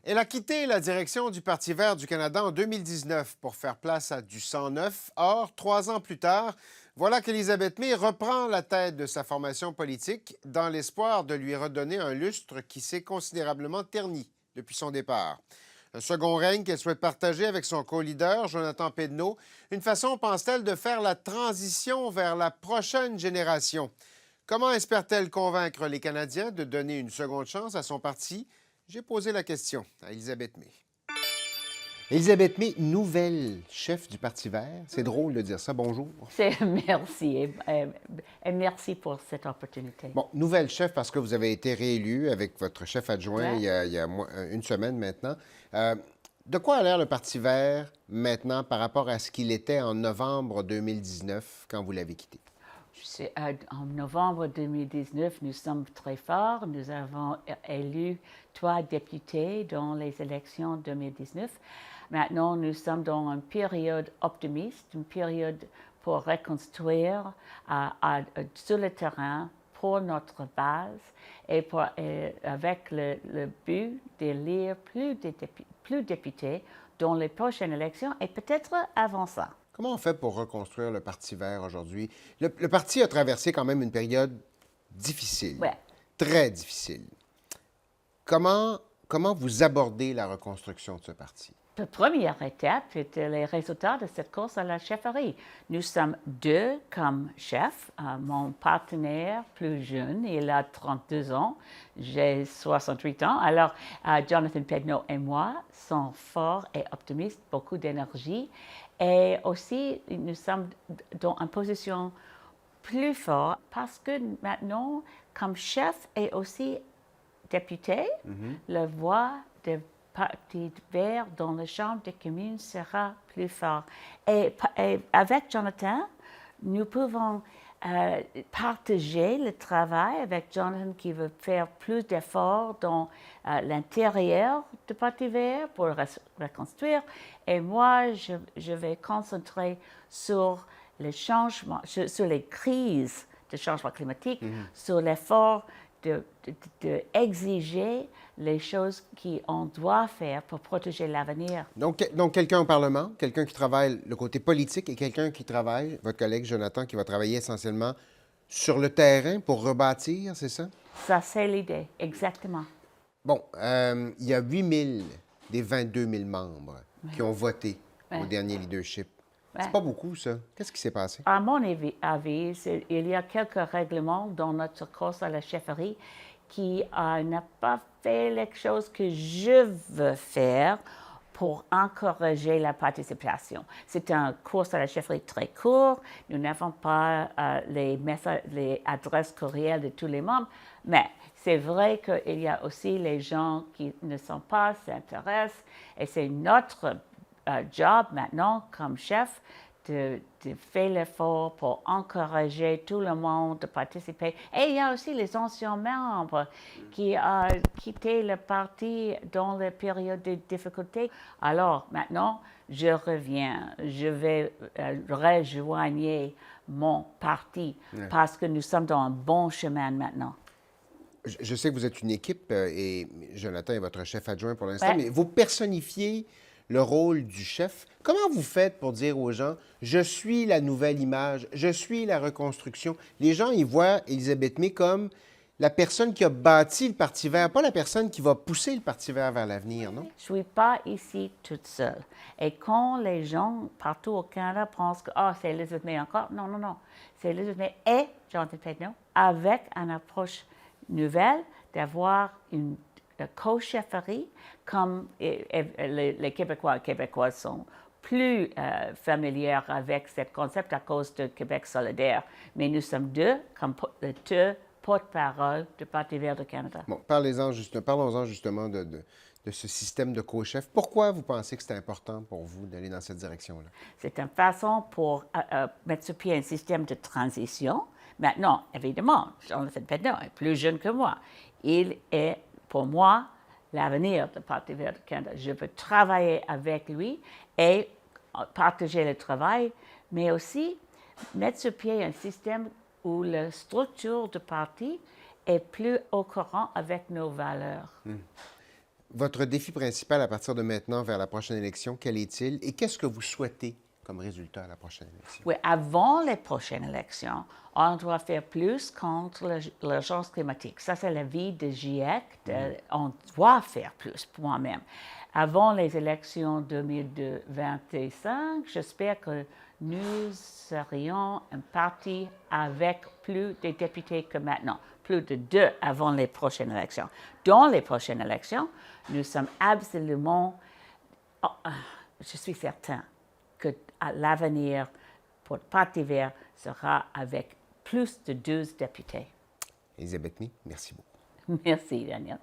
Elle a quitté la direction du Parti vert du Canada en 2019 pour faire place à du sang neuf. Or, 3 ans plus tard, voilà qu'Élisabeth May reprend la tête de sa formation politique dans l'espoir de lui redonner un lustre qui s'est considérablement terni depuis son départ. Un second règne qu'elle souhaite partager avec son co-leader, Jonathan Pedneau. Une façon, pense-t-elle, de faire la transition vers la prochaine génération. Comment espère-t-elle convaincre les Canadiens de donner une seconde chance à son parti? J'ai posé la question à Elisabeth May. Elisabeth May, nouvelle chef du Parti vert. C'est drôle de dire ça. Bonjour. Merci et merci pour cette opportunité. Bon, nouvelle chef parce que vous avez été réélu avec votre chef adjoint Ouais. il y a une semaine maintenant. De quoi a l'air le Parti vert maintenant par rapport à ce qu'il était en novembre 2019 quand vous l'avez quitté? En novembre 2019, nous sommes très forts. Nous avons élu 3 députés dans les élections 2019. Maintenant, nous sommes dans une période optimiste, une période pour reconstruire sur le terrain pour notre base et avec le but d'élire plus députés dans les prochaines élections et peut-être avant ça. Comment on fait pour reconstruire le Parti vert aujourd'hui? Le parti a traversé quand même une période difficile, Ouais. très difficile. Comment vous abordez la reconstruction de ce parti? La première étape était les résultats de cette course à la chefferie. Nous sommes 2 comme chefs. Mon partenaire plus jeune, il a 32 ans, j'ai 68 ans. Alors, Jonathan Pedneau et moi sommes forts et optimistes, beaucoup d'énergie. Et aussi, nous sommes dans une position plus forte parce que maintenant, comme chef et aussi député, la voix de Parti vert dans la Chambre des communes sera plus fort. Et avec Jonathan, nous pouvons partager le travail avec Jonathan qui veut faire plus d'efforts dans l'intérieur du Parti vert pour reconstruire. Et moi, je vais concentrer sur les changements, sur les crises de changement climatique, sur l'effort d'exiger les choses qu'on doit faire pour protéger l'avenir. Donc quelqu'un au Parlement, quelqu'un qui travaille le côté politique et quelqu'un qui travaille, votre collègue Jonathan, qui va travailler essentiellement sur le terrain pour rebâtir, c'est ça? Ça, c'est l'idée, exactement. Bon, il y a 8 000 des 22 000 membres qui ont voté au Ouais. dernier leadership. Ouais. C'est pas beaucoup, ça. Qu'est-ce qui s'est passé? À mon avis, il y a quelques règlements dans notre course à la chefferie qui n'a pas fait les choses que je veux faire pour encourager la participation. C'est un course à la chefferie très court. Nous n'avons pas les adresses courriels de tous les membres, mais c'est vrai qu'il y a aussi les gens qui ne sont pas s'intéressent et c'est notre job maintenant comme chef de faire l'effort pour encourager tout le monde de participer. Et il y a aussi les anciens membres qui ont quitté le parti dans la période de difficulté. Alors maintenant, je reviens, je vais rejoindre mon parti parce que nous sommes dans un bon chemin maintenant. Je sais que vous êtes une équipe et Jonathan est votre chef adjoint pour l'instant, Ouais. mais vous personnifiez le rôle du chef. Comment vous faites pour dire aux gens, je suis la nouvelle image, je suis la reconstruction? Les gens, ils voient Elisabeth May comme la personne qui a bâti le Parti vert, pas la personne qui va pousser le Parti vert vers l'avenir, non? Je ne suis pas ici toute seule. Et quand les gens partout au Canada pensent que c'est Elisabeth May encore, non, non, non. C'est Elisabeth May et Jonathan Pedneau avec une approche nouvelle d'avoir une co-chefferie comme les Québécois et Québécoises sont plus familiers avec ce concept à cause de Québec solidaire. Mais nous sommes 2 comme deux porte-parole du Parti vert du Canada. Bon, parlons-en justement de ce système de co-chef. Pourquoi vous pensez que c'est important pour vous d'aller dans cette direction-là? C'est une façon pour mettre sur pied un système de transition. Maintenant, évidemment, Jonathan Pedneau est plus jeune que moi. Il est, pour moi, l'avenir du Parti vert du Canada. Je veux travailler avec lui et partager le travail, mais aussi mettre sur pied un système où la structure du parti est plus au courant avec nos valeurs. Votre défi principal à partir de maintenant vers la prochaine élection, quel est-il et qu'est-ce que vous souhaitez comme résultat à la prochaine élection? Oui, avant les prochaines élections, on doit faire plus contre l'urgence climatique. Ça, c'est l'avis de GIEC. On doit faire plus, pour moi-même. Avant les élections 2025, j'espère que nous serions un parti avec plus de députés que maintenant, plus de 2 avant les prochaines élections. Dans les prochaines élections, nous sommes absolument, je suis certain que l'avenir pour le Parti vert sera avec plus de 12 députés. Elisabeth May, merci beaucoup. Merci, Daniel.